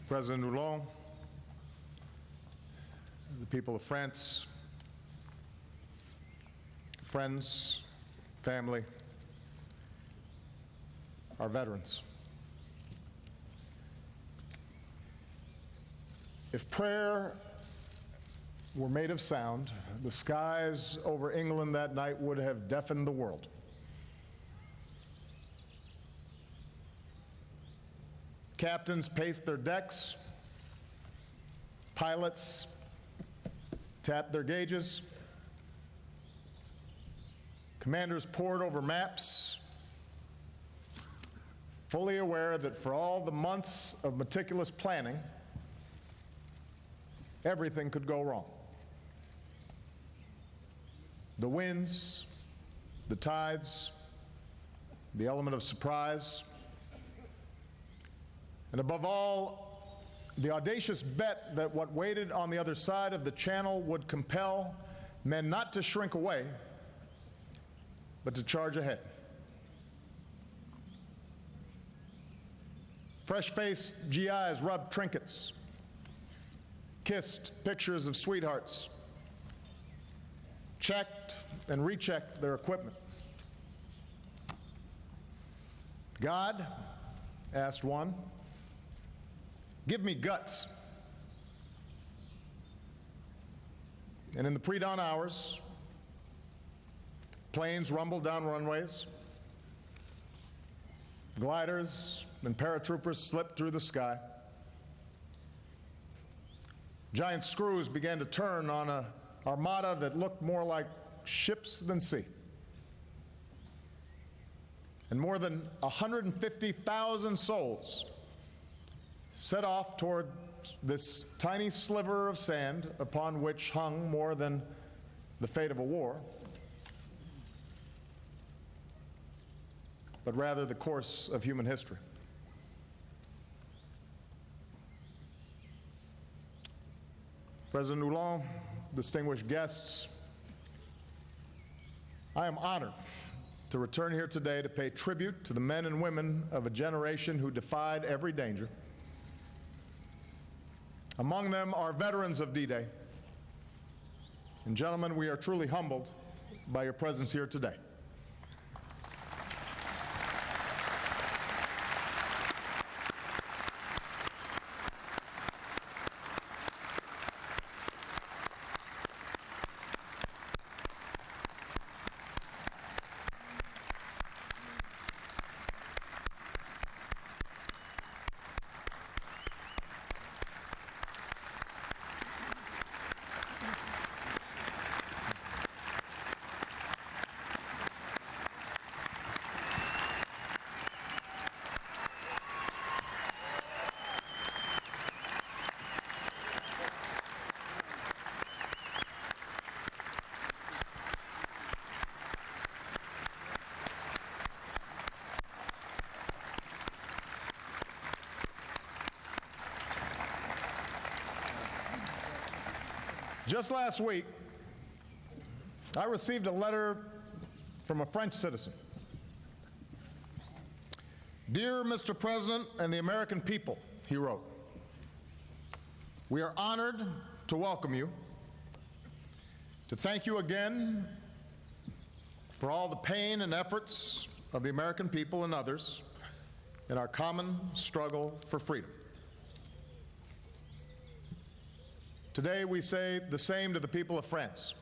President Hollande, the people of France, friends, family, our veterans. If prayer were made of sound, the skies over England that night would have deafened the world. Captains paced their decks, pilots tapped their gauges, commanders pored over maps, fully aware that for all the months of meticulous planning, everything could go wrong. The winds, the tides, the element of surprise, and above all, the audacious bet that what waited on the other side of the channel would compel men not to shrink away, but to charge ahead. Fresh-faced GIs rubbed trinkets, kissed pictures of sweethearts, checked and rechecked their equipment. God, asked one, give me guts. And in the pre-dawn hours, planes rumbled down runways, gliders and paratroopers slipped through the sky. Giant screws began to turn on an armada that looked more like ships than sea. And more than 150,000 souls set off toward this tiny sliver of sand upon which hung more than the fate of a war, but rather the course of human history. President Hollande, distinguished guests, I am honored to return here today to pay tribute to the men and women of a generation who defied every danger. Among them are veterans of D-Day. And gentlemen, we are truly humbled by your presence here today. Just last week, I received a letter from a French citizen. Dear Mr. President and the American people, he wrote, we are honored to welcome you, to thank you again for all the pain and efforts of the American people and others in our common struggle for freedom. Today we say the same to the people of France.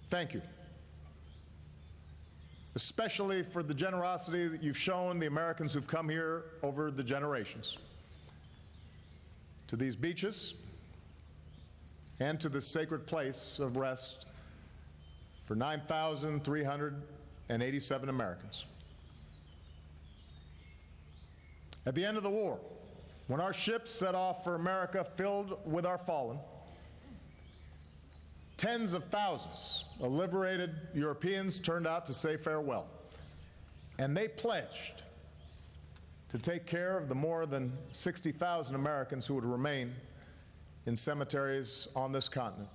Thank you, especially for the generosity that you've shown the Americans who've come here over the generations, to these beaches and to this sacred place of rest for 9,387 Americans. At the end of the war, when our ships set off for America filled with our fallen, tens of thousands of liberated Europeans turned out to say farewell, and they pledged to take care of the more than 60,000 Americans who would remain in cemeteries on this continent.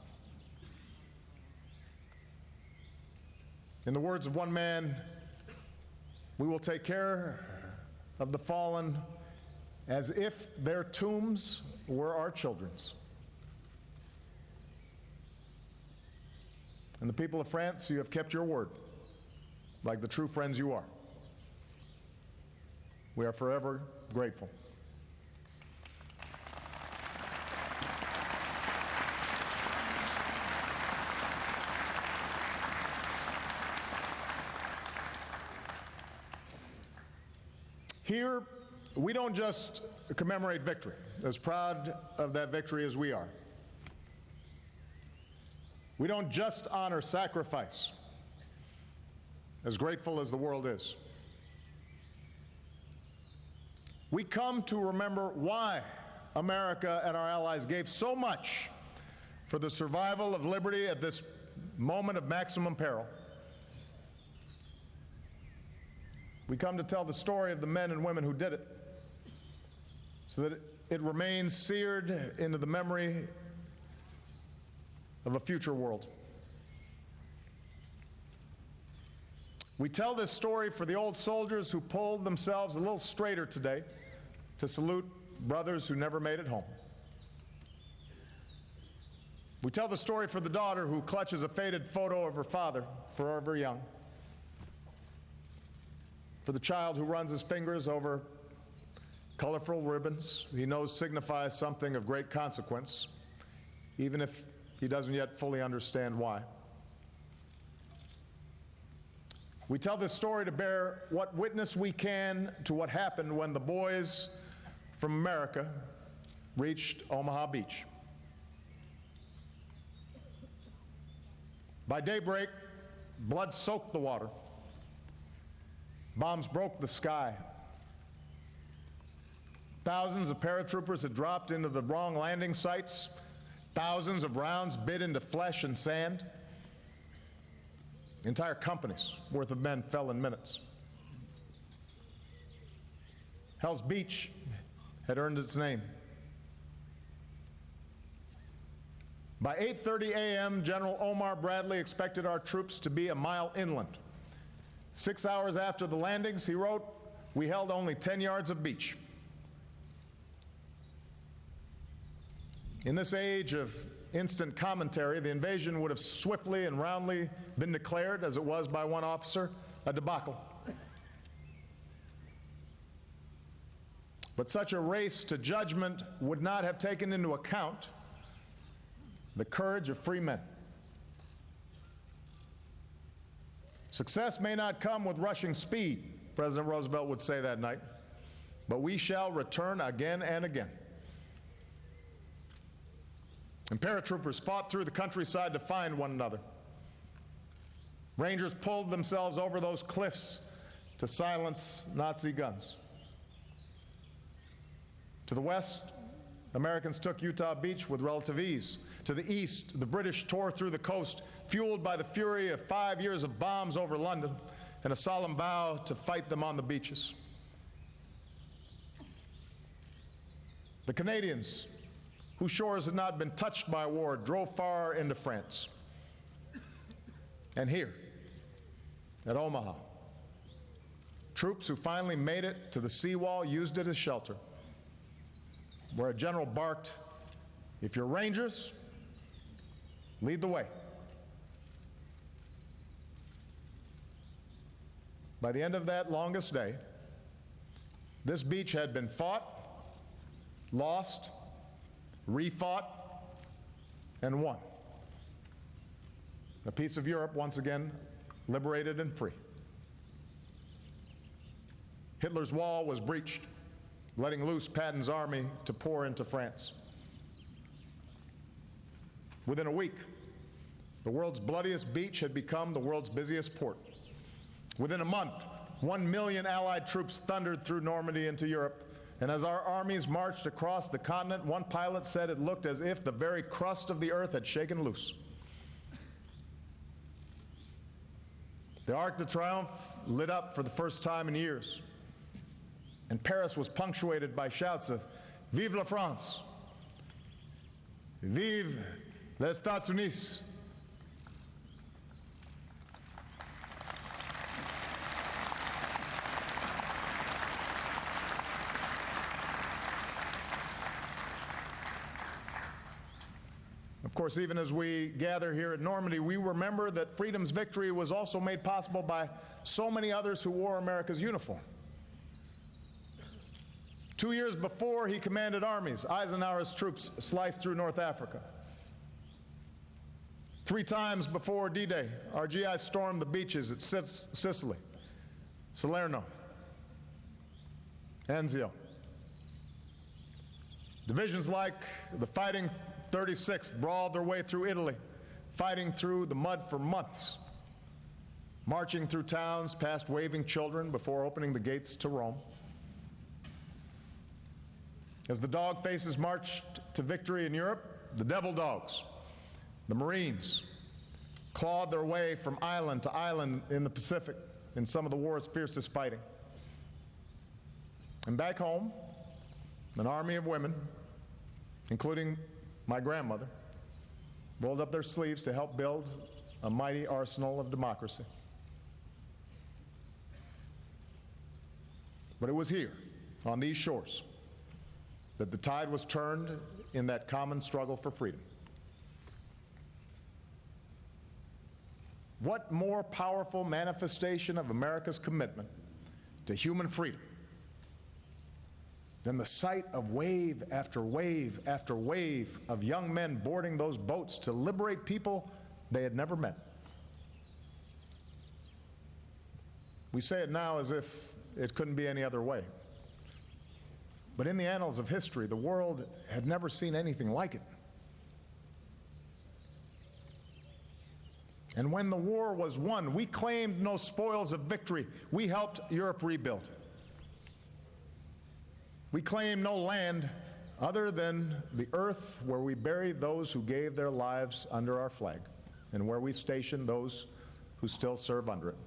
In the words of one man, we will take care of the fallen as if their tombs were our children's. And the people of France, you have kept your word, like the true friends you are. We are forever grateful. Here, we don't just commemorate victory, as proud of that victory as we are. We don't just honor sacrifice, as grateful as the world is. We come to remember why America and our allies gave so much for the survival of liberty at this moment of maximum peril. We come to tell the story of the men and women who did it, so that it remains seared into the memory of a future world. We tell this story for the old soldiers who pulled themselves a little straighter today to salute brothers who never made it home. We tell the story for the daughter who clutches a faded photo of her father, forever young. For the child who runs his fingers over colorful ribbons he knows signifies something of great consequence, even if he doesn't yet fully understand why. We tell this story to bear what witness we can to what happened when the boys from America reached Omaha Beach. By daybreak, blood soaked the water. Bombs broke the sky. Thousands of paratroopers had dropped into the wrong landing sites. Thousands of rounds bit into flesh and sand. Entire companies worth of men fell in minutes. Hell's Beach had earned its name. By 8:30 a.m., General Omar Bradley expected our troops to be a mile inland. 6 hours after the landings, he wrote, we held only 10 yards of beach. In this age of instant commentary, the invasion would have swiftly and roundly been declared, as it was by one officer, a debacle. But such a race to judgment would not have taken into account the courage of free men. Success may not come with rushing speed, President Roosevelt would say that night, but we shall return again and again. And paratroopers fought through the countryside to find one another. Rangers pulled themselves over those cliffs to silence Nazi guns. To the west, Americans took Utah Beach with relative ease. To the east, the British tore through the coast, fueled by the fury of 5 years of bombs over London and a solemn vow to fight them on the beaches. The Canadians, whose shores had not been touched by war, drove far into France. And here, at Omaha, troops who finally made it to the seawall used it as shelter, where a general barked, "If you're Rangers, lead the way." By the end of that longest day, this beach had been fought, lost, refought, and won. A piece of Europe once again liberated and free. Hitler's wall was breached, letting loose Patton's army to pour into France. Within a week, the world's bloodiest beach had become the world's busiest port. Within a month, 1 million Allied troops thundered through Normandy into Europe, and as our armies marched across the continent, one pilot said it looked as if the very crust of the earth had shaken loose. The Arc de Triomphe lit up for the first time in years, and Paris was punctuated by shouts of "Vive la France! Vive les États-Unis!" Of course, even as we gather here at Normandy, we remember that freedom's victory was also made possible by so many others who wore America's uniform. 2 years before he commanded armies, Eisenhower's troops sliced through North Africa. 3 times before D-Day, our GIs stormed the beaches at Sicily, Salerno, Anzio. Divisions like the Fighting 36th brawled their way through Italy, fighting through the mud for months, marching through towns past waving children before opening the gates to Rome. As the dog faces marched to victory in Europe, the devil dogs, the Marines, clawed their way from island to island in the Pacific in some of the war's fiercest fighting. And back home, an army of women, including my grandmother, rolled up their sleeves to help build a mighty arsenal of democracy. But it was here, on these shores, that the tide was turned in that common struggle for freedom. What more powerful manifestation of America's commitment to human freedom than the sight of wave after wave after wave of young men boarding those boats to liberate people they had never met? We say it now as if it couldn't be any other way. But in the annals of history, the world had never seen anything like it. And when the war was won, we claimed no spoils of victory. We helped Europe rebuild. We claimed no land other than the earth where we buried those who gave their lives under our flag and where we stationed those who still serve under it.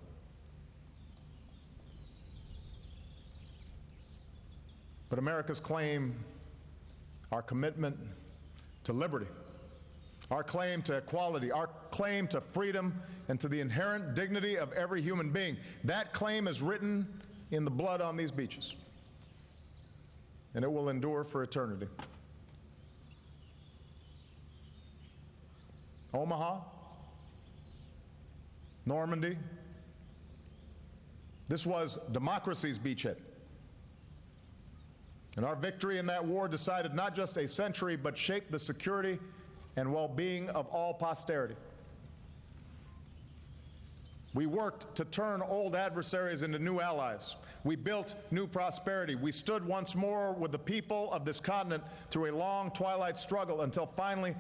But America's claim, our commitment to liberty, our claim to equality, our claim to freedom and to the inherent dignity of every human being, that claim is written in the blood on these beaches, and it will endure for eternity. Omaha, Normandy, this was democracy's beachhead. And our victory in that war decided not just a century, but shaped the security and well-being of all posterity. We worked to turn old adversaries into new allies. We built new prosperity. We stood once more with the people of this continent through a long twilight struggle until finally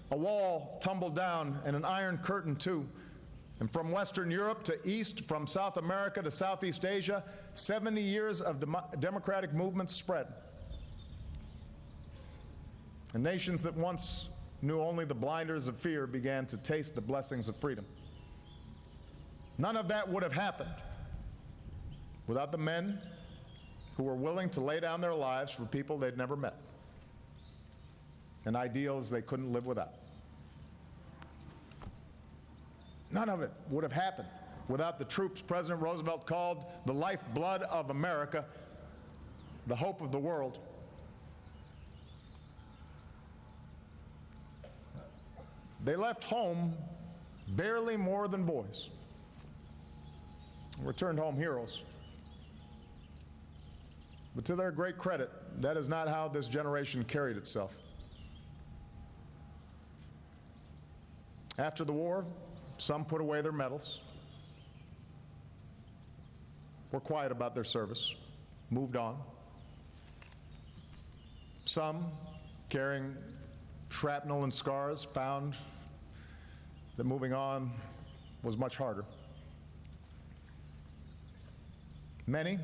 a wall tumbled down and an iron curtain too. And from Western Europe to East, from South America to Southeast Asia, 70 years of democratic movements spread. And nations that once knew only the blinders of fear began to taste the blessings of freedom. None of that would have happened without the men who were willing to lay down their lives for people they'd never met and ideals they couldn't live without. None of it would have happened without the troops President Roosevelt called the lifeblood of America, the hope of the world. They left home barely more than boys, returned home heroes. But to their great credit, that is not how this generation carried itself. After the war, some put away their medals, were quiet about their service, moved on. Some, carrying shrapnel and scars, found that moving on was much harder. Many,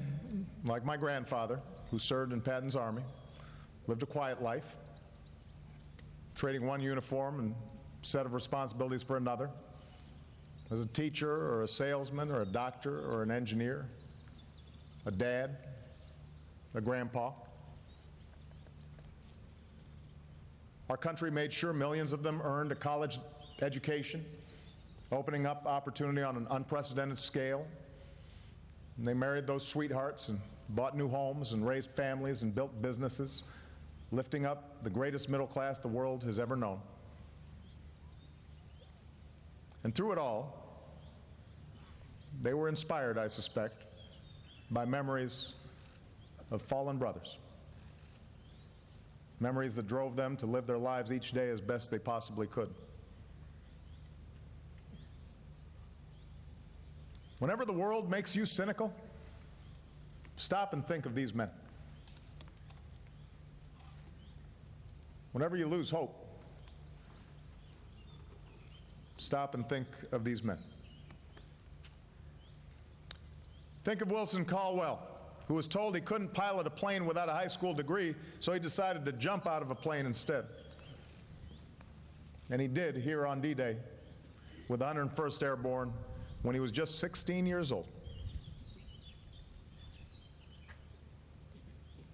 like my grandfather, who served in Patton's army, lived a quiet life, trading one uniform and set of responsibilities for another, as a teacher or a salesman or a doctor or an engineer, a dad, a grandpa. Our country made sure millions of them earned a college education, opening up opportunity on an unprecedented scale. And they married those sweethearts and bought new homes and raised families and built businesses, lifting up the greatest middle class the world has ever known. And through it all, they were inspired, I suspect, by memories of fallen brothers. Memories that drove them to live their lives each day as best they possibly could. Whenever the world makes you cynical, stop and think of these men. Whenever you lose hope, stop and think of these men. Think of Wilson Caldwell, who was told he couldn't pilot a plane without a high school degree, so he decided to jump out of a plane instead. And he did here on D-Day with the 101st Airborne when he was just 16 years old.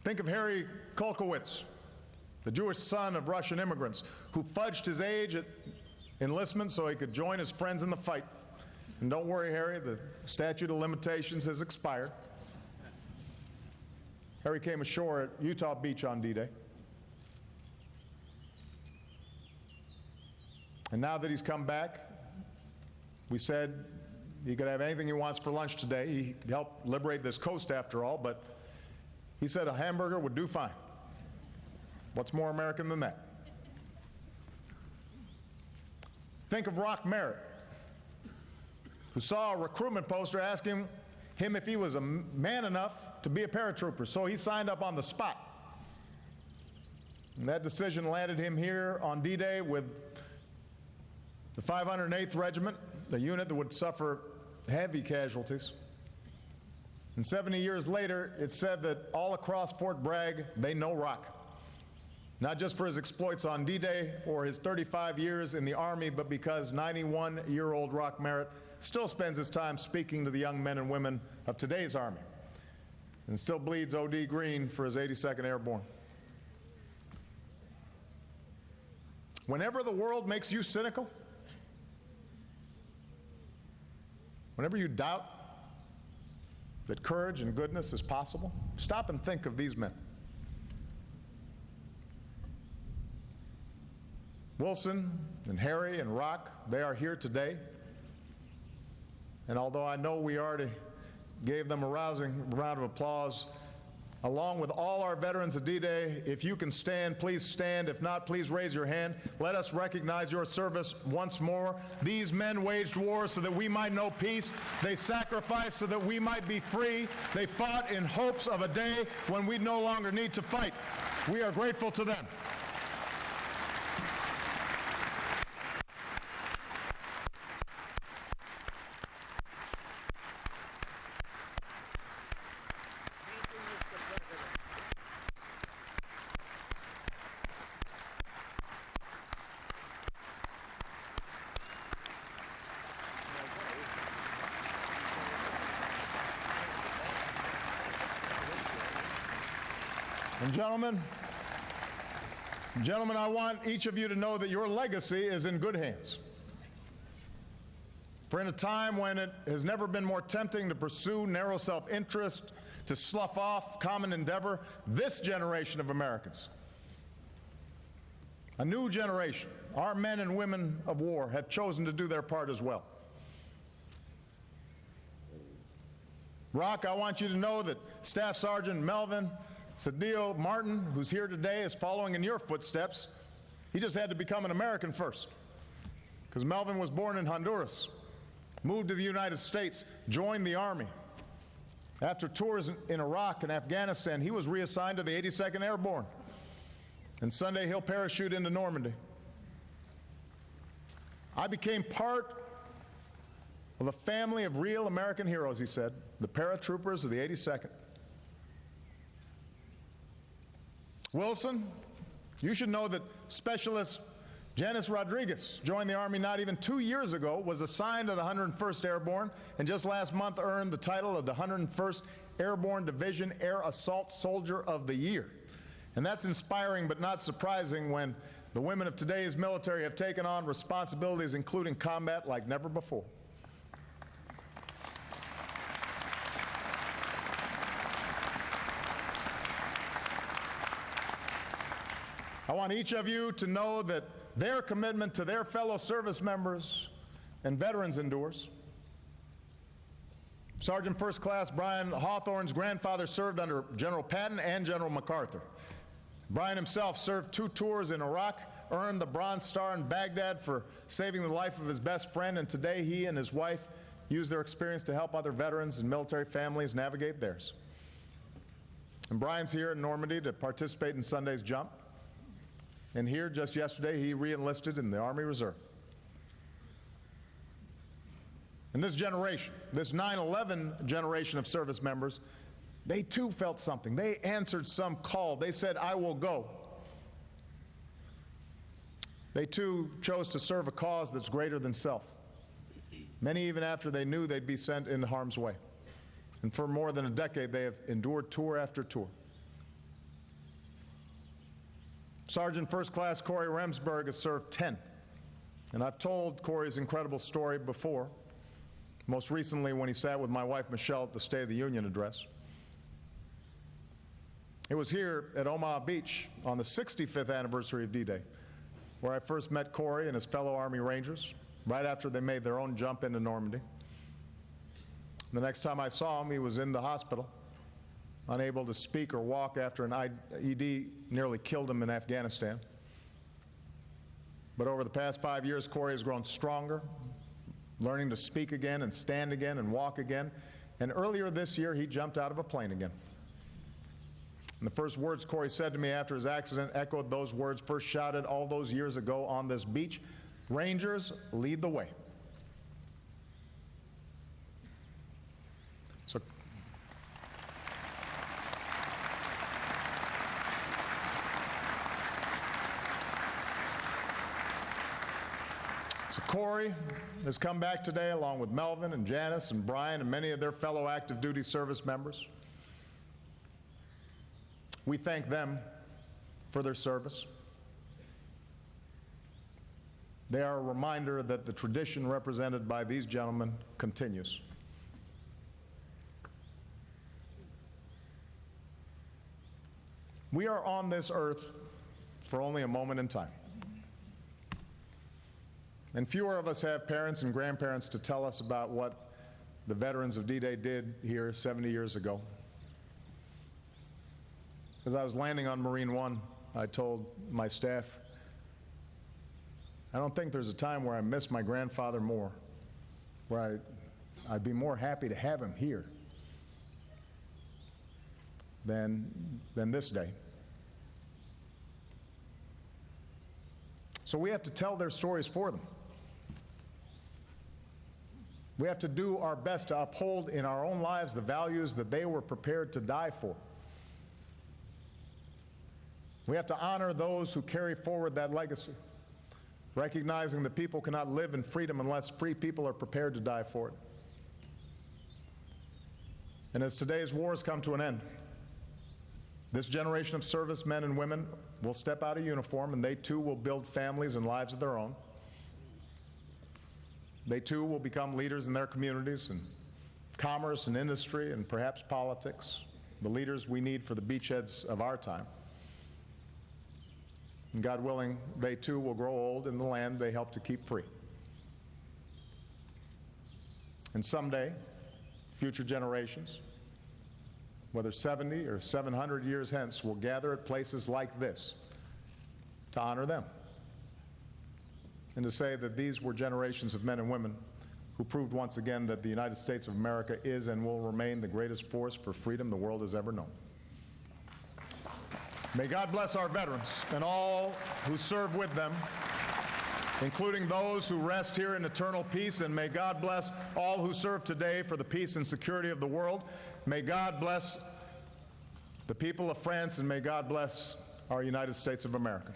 Think of Harry Kolkowitz, the Jewish son of Russian immigrants, who fudged his age at enlistment so he could join his friends in the fight. And don't worry, Harry, the statute of limitations has expired. Harry came ashore at Utah Beach on D-Day. And now that he's come back, we said he could have anything he wants for lunch today. He helped liberate this coast after all, but he said a hamburger would do fine. What's more American than that? Think of Rock Merritt, who saw a recruitment poster asking him if he was a man enough to be a paratrooper, so he signed up on the spot. And that decision landed him here on D-Day with the 508th Regiment, a unit that would suffer heavy casualties. And 70 years later, it's said that all across Fort Bragg, they know Rock. Not just for his exploits on D-Day or his 35 years in the Army, but because 91-year-old Rock Merritt still spends his time speaking to the young men and women of today's Army and still bleeds OD green for his 82nd Airborne. Whenever the world makes you cynical, whenever you doubt that courage and goodness is possible, stop and think of these men. Wilson and Harry and Rock, they are here today. And although I know we already gave them a rousing round of applause, along with all our veterans of D-Day, if you can stand, please stand. If not, please raise your hand. Let us recognize your service once more. These men waged war so that we might know peace. They sacrificed so that we might be free. They fought in hopes of a day when we no longer need to fight. We are grateful to them. And gentlemen, I want each of you to know that your legacy is in good hands. For in a time when it has never been more tempting to pursue narrow self-interest, to slough off common endeavor, this generation of Americans, a new generation, our men and women of war, have chosen to do their part as well. Rock, I want you to know that Staff Sergeant Melvin Cedillo Martin, who's here today, is following in your footsteps. He just had to become an American first, because Melvin was born in Honduras, moved to the United States, joined the Army. After tours in Iraq and Afghanistan, he was reassigned to the 82nd Airborne. And Sunday, he'll parachute into Normandy. I became part of a family of real American heroes, he said, the paratroopers of the 82nd. Wilson, you should know that Specialist Janice Rodriguez joined the Army not even 2 years ago, was assigned to the 101st Airborne, and just last month earned the title of the 101st Airborne Division Air Assault Soldier of the Year. And that's inspiring but not surprising when the women of today's military have taken on responsibilities including combat like never before. I want each of you to know that their commitment to their fellow service members and veterans endures. Sergeant First Class Brian Hawthorne's grandfather served under General Patton and General MacArthur. Brian himself served 2 tours in Iraq, earned the Bronze Star in Baghdad for saving the life of his best friend, and today he and his wife use their experience to help other veterans and military families navigate theirs. And Brian's here in Normandy to participate in Sunday's jump. And here, just yesterday, he re-enlisted in the Army Reserve. And this generation, this 9/11 generation of service members, they too felt something. They answered some call. They said, "I will go." They too chose to serve a cause that's greater than self. Many even after they knew they'd be sent into harm's way. And for more than a decade, they have endured tour after tour. Sergeant First Class Corey Remsburg has served 10. And I've told Corey's incredible story before, most recently when he sat with my wife Michelle at the State of the Union address. It was here at Omaha Beach on the 65th anniversary of D-Day where I first met Corey and his fellow Army Rangers right after they made their own jump into Normandy. The next time I saw him, he was in the hospital, unable to speak or walk after an IED nearly killed him in Afghanistan. But over the past 5 years, Corey has grown stronger, learning to speak again and stand again and walk again. And earlier this year, he jumped out of a plane again. And the first words Corey said to me after his accident echoed those words first shouted all those years ago on this beach: "Rangers, lead the way." So Corey has come back today along with Melvin and Janice and Brian and many of their fellow active duty service members. We thank them for their service. They are a reminder that the tradition represented by these gentlemen continues. We are on this earth for only a moment in time. And fewer of us have parents and grandparents to tell us about what the veterans of D-Day did here 70 years ago. As I was landing on Marine One, I told my staff, I don't think there's a time where I miss my grandfather more, where I'd be more happy to have him here than this day. So we have to tell their stories for them. We have to do our best to uphold in our own lives the values that they were prepared to die for. We have to honor those who carry forward that legacy, recognizing that people cannot live in freedom unless free people are prepared to die for it. And as today's wars come to an end, this generation of servicemen and women will step out of uniform, and they too will build families and lives of their own. They too will become leaders in their communities and commerce and industry and perhaps politics, the leaders we need for the beachheads of our time. And God willing, they too will grow old in the land they helped to keep free. And someday, future generations, whether 70 or 700 years hence, will gather at places like this to honor them and to say that these were generations of men and women who proved once again that the United States of America is and will remain the greatest force for freedom the world has ever known. May God bless our veterans and all who serve with them, including those who rest here in eternal peace, and may God bless all who serve today for the peace and security of the world. May God bless the people of France, and may God bless our United States of America.